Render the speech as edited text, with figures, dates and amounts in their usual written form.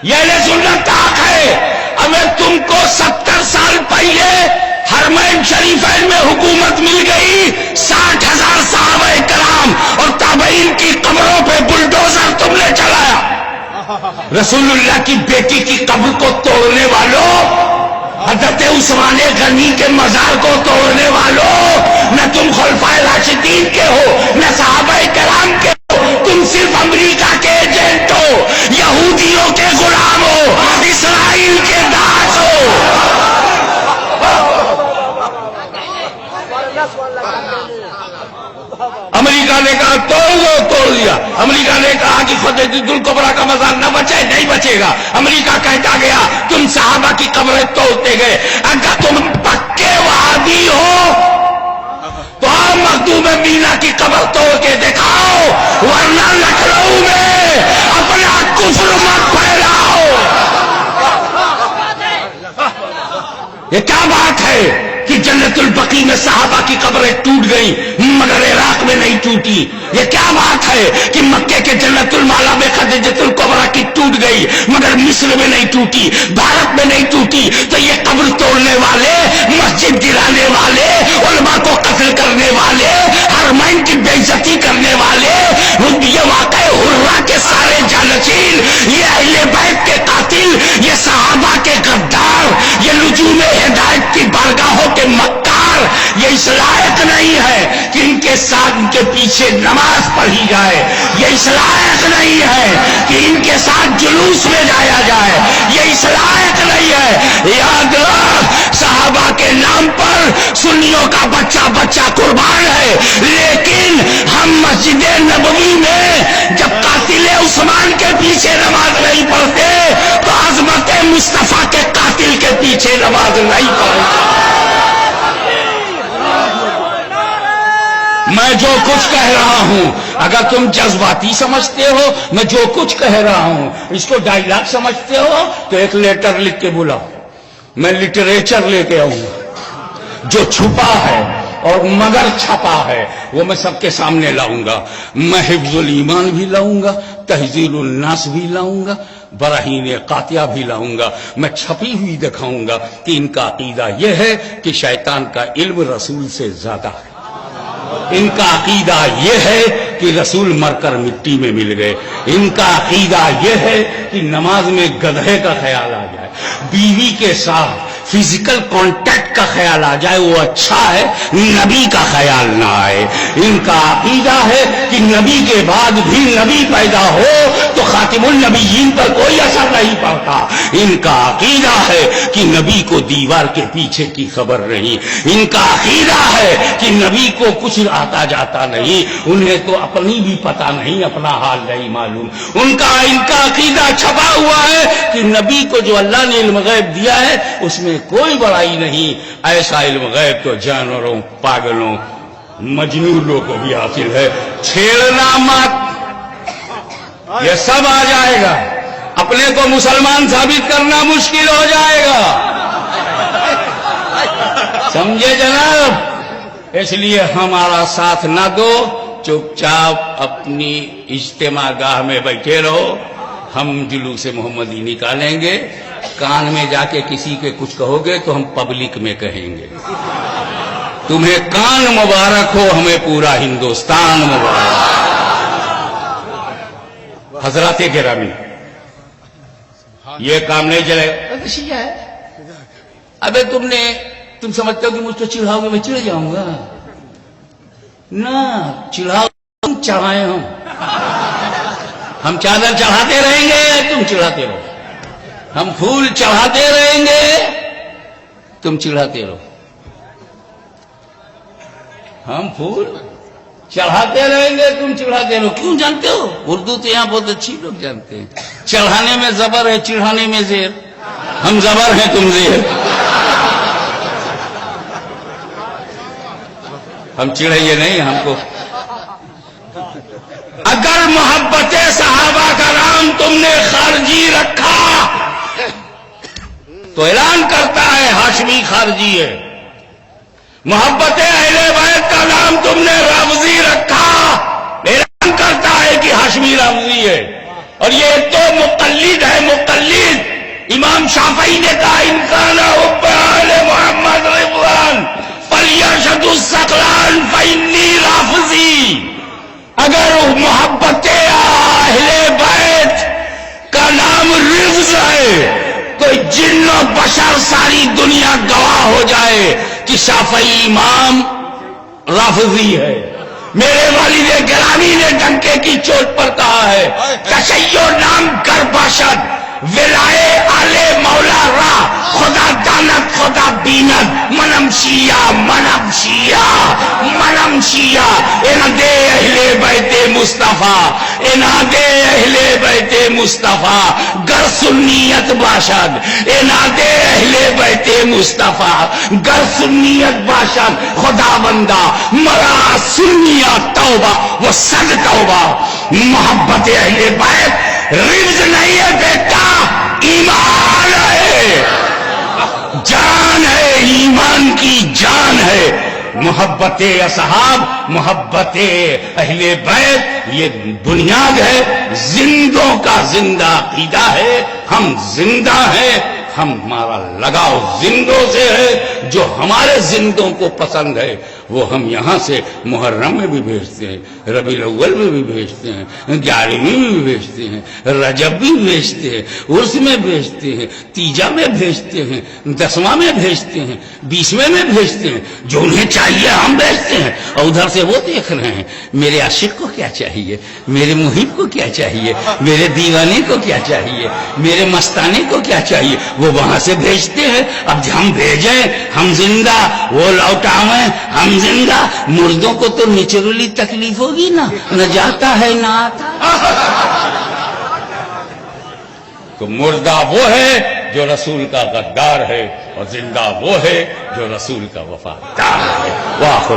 یہ اہل سنت حق ہے. اگر تم کو 70 سال پہلے حرمین شریفین میں حکومت مل گئی، 60,000 صحابہ کرام اور تابعین کی قبروں پہ بلڈوزر تم نے چلایا. رسول اللہ کی بیٹی کی قبر کو توڑنے والوں، حضرت عثمان غنی کے مزار کو توڑنے والوں، نہ تم خلفائے راشدین کے ہو نہ صحابہ کرام کے ہو، تم صرف امریکہ کے ایجنٹ ہو، یہودیوں کے غلام ہو، اسرائیل کے داس ہو. امریکہ نے کہا توڑ دو، توڑ دیا. امریکہ نے کہا کہ خدیجۃ الکبریٰ کا مزار نہ بچے، نہیں بچے گا. امریکہ کہتا گیا تم صحابہ کی قبریں توڑتے گئے. اگر تم پکے وہابی ہو تو آپ مخدوم مینا کی قبر توڑ کے دکھاؤ، ورنہ لکھنؤ میں اپنا کفر مت پھیلاؤ. یہ کیا بات ہے کہ جنت البقیع میں صحابہ کی قبریں ٹوٹ گئیں مگر عراق میں نہیں ٹوٹی؟ یہ کیا بات ہے کہ مکے کے جنت المالا میں خدیجۃ الکبریٰ کی ٹوٹ گئی مگر مصر میں نہیں ٹوٹی، بھارت میں نہیں ٹوٹی؟ تو یہ قبر توڑنے والے، مسجد گرانے والے، علماء کو قتل کرنے والے، حرمین کی بے عزتی کرنے والے، یہ واقع حرہ کے سارے جانشین، یہ اہل بیت کے قاتل، یہ صحابہ کے غدار، یہ نجوم ہدایت کی بارگاہوں کے مکار، یہ اس لائق نہیں ہے کہ ان کے ساتھ ان کے پیچھے نماز پڑھی جائے. یہ اس لائق نہیں ہے کہ ان کے ساتھ جلوس میں جایا جائے. یہ اس لائق نہیں ہے. یاد رکھ، صحابہ کے نام پر سنیوں کا بچہ بچہ قربان ہے، لیکن ہم مسجد نبوی میں جب قاتل عثمان کے پیچھے نماز نہیں پڑھتے تو عظمت مصطفیٰ کے قاتل کے پیچھے نماز نہیں پڑھتے. میں جو کچھ کہہ رہا ہوں اگر تم جذباتی سمجھتے ہو، میں جو کچھ کہہ رہا ہوں اس کو ڈائلاگ سمجھتے ہو تو ایک لیٹر لکھ کے بلاؤ، میں لٹریچر لے کے آؤں گا جو چھپا ہے اور مگر چھپا ہے وہ میں سب کے سامنے لاؤں گا. میں حفظ الایمان بھی لاؤں گا، تہذیب الناس بھی لاؤں گا، براہین قاطعہ بھی لاؤں گا. میں چھپی ہوئی دکھاؤں گا کہ ان کا عقیدہ یہ ہے کہ شیطان کا علم رسول سے زیادہ ہے. ان کا عقیدہ یہ ہے کہ رسول مر کر مٹی میں مل گئے. ان کا عقیدہ یہ ہے کہ نماز میں گدھے کا خیال آ جائے، بیوی کے ساتھ فزیکل کانٹیکٹ کا خیال آ جائے وہ اچھا ہے، نبی کا خیال نہ آئے. ان کا عقیدہ ہے کہ نبی کے بعد بھی نبی پیدا ہو تو خاتم النبیین پر کوئی اثر نہیں پڑتا. ان کا عقیدہ ہے کہ نبی کو دیوار کے پیچھے کی خبر نہیں. ان کا عقیدہ ہے کہ نبی کو کچھ آتا جاتا نہیں، انہیں تو اپنی بھی پتہ نہیں، اپنا حال نہیں معلوم. ان کا عقیدہ چھپا ہوا ہے کہ نبی کو جو اللہ نے علم غیب دیا ہے اس میں کوئی بڑائی نہیں. ایسا علم غیب تو جانوروں، پاگلوں، مجنونوں کو بھی حاصل ہے. چھیڑنا مت، یہ سب آ جائے گا. اپنے کو مسلمان ثابت کرنا مشکل ہو جائے گا، سمجھے جناب؟ اس لیے ہمارا ساتھ نہ دو، چپ چاپ اپنی اجتماع گاہ میں بیٹھے رہو. ہم جلوس محمدی نکالیں گے، کان میں جا کے کسی کے کچھ کہو گے تو ہم پبلک میں کہیں گے. تمہیں کان مبارک ہو، ہمیں پورا ہندوستان مبارک. حضرات گرامی، یہ کام نہیں چلے گا. ابے تم سمجھتے ہو کہ مجھ کو چڑھاؤ گے میں چڑھ جاؤں گا؟ نہ چڑھاؤ، تم چڑھائے ہم چادر چڑھاتے رہیں گے، تم چڑھاتے رہو. ہم پھول چڑھاتے رہیں گے، تم چڑھاتے رہو. ہم پھول چڑھاتے رہیں گے، تم چڑھاتے رہو. کیوں جانتے ہو؟ اردو تو یہاں بہت اچھی لوگ جانتے ہیں. چڑھانے میں زبر ہے، چڑھانے میں زیر. ہم زبر ہیں، تم زیر. ہم چڑھائیے نہیں ہم کو. اگر محبت صحابہ کا نام تم نے خارجی رکھا تو اعلان کرتا ہے ہاشمی خارجی ہے. محبت اہل بیت کا نام تم نے رافضی رکھا، اعلان کرتا ہے کہ ہاشمی رافضی ہے. اور یہ تو مقلد ہے، مقلد. امام شافعی نے کہا انکان حب آل محمد رضوان فلیرشد الثقلان فانی رافضی. اگر محبت اہل بیت کا نام رفض ہے تو جن و بشر ساری دنیا گواہ ہو جائے کہ شافعی امام رافضی ہے. میرے والد گرامی نے ڈنکے کی چوٹ پر کہا ہے تشیع نام کر باشد ولائے آلے مولا را خدا دانت خدا بینت منم شیعہ منم شیعہ منم شیعہ. انادے اہل بیت مصطفیٰ انادے اہل بیت مصطفیٰ گر سنیت باشد انادے اہل بیت مصطفیٰ گر سنیت باشد خدا بندہ مرا سنیت توبہ وہ صد توبہ. محبت اہل بیت رفض نہیں ہے بیٹا، ایمان ہے، جان ہے، ایمان کی جان ہے. محبت اصحاب محبت اہل بیت یہ بنیاد ہے، زندوں کا زندہ عقیدہ ہے. ہم زندہ ہیں، ہمارا لگاؤ زندوں سے ہے. جو ہمارے زندوں کو پسند ہے وہ ہم یہاں سے محرم میں بھی بھیجتے ہیں، ربیع الاول میں بھی بھیجتے ہیں، 11ویں میں بھی بھیجتے ہیں، رجب بھی بھیجتے ہیں، عرس میں بھیجتے ہیں، تیجا میں بھیجتے ہیں، 10واں میں بھیجتے ہیں، 20ویں میں بھیجتے ہیں. جو انہیں چاہیے ہم بھیجتے ہیں اور ادھر سے وہ دیکھ رہے ہیں میرے عاشق کو کیا چاہیے، میرے محب کو کیا چاہیے، میرے دیوانے کو کیا چاہیے، میرے مستانے کو کیا چاہیے، وہ وہاں سے بھیجتے ہیں. اب ہم بھیجیں، ہم زندہ، وہ لوٹاویں، ہم زندہ. مردوں کو تو نیچرلی تکلیف ہوگی نا، نہ جاتا ہے نہ آتا. تو مردہ وہ ہے جو رسول کا غدار ہے اور زندہ وہ ہے جو رسول کا وفادار ہے. واہ.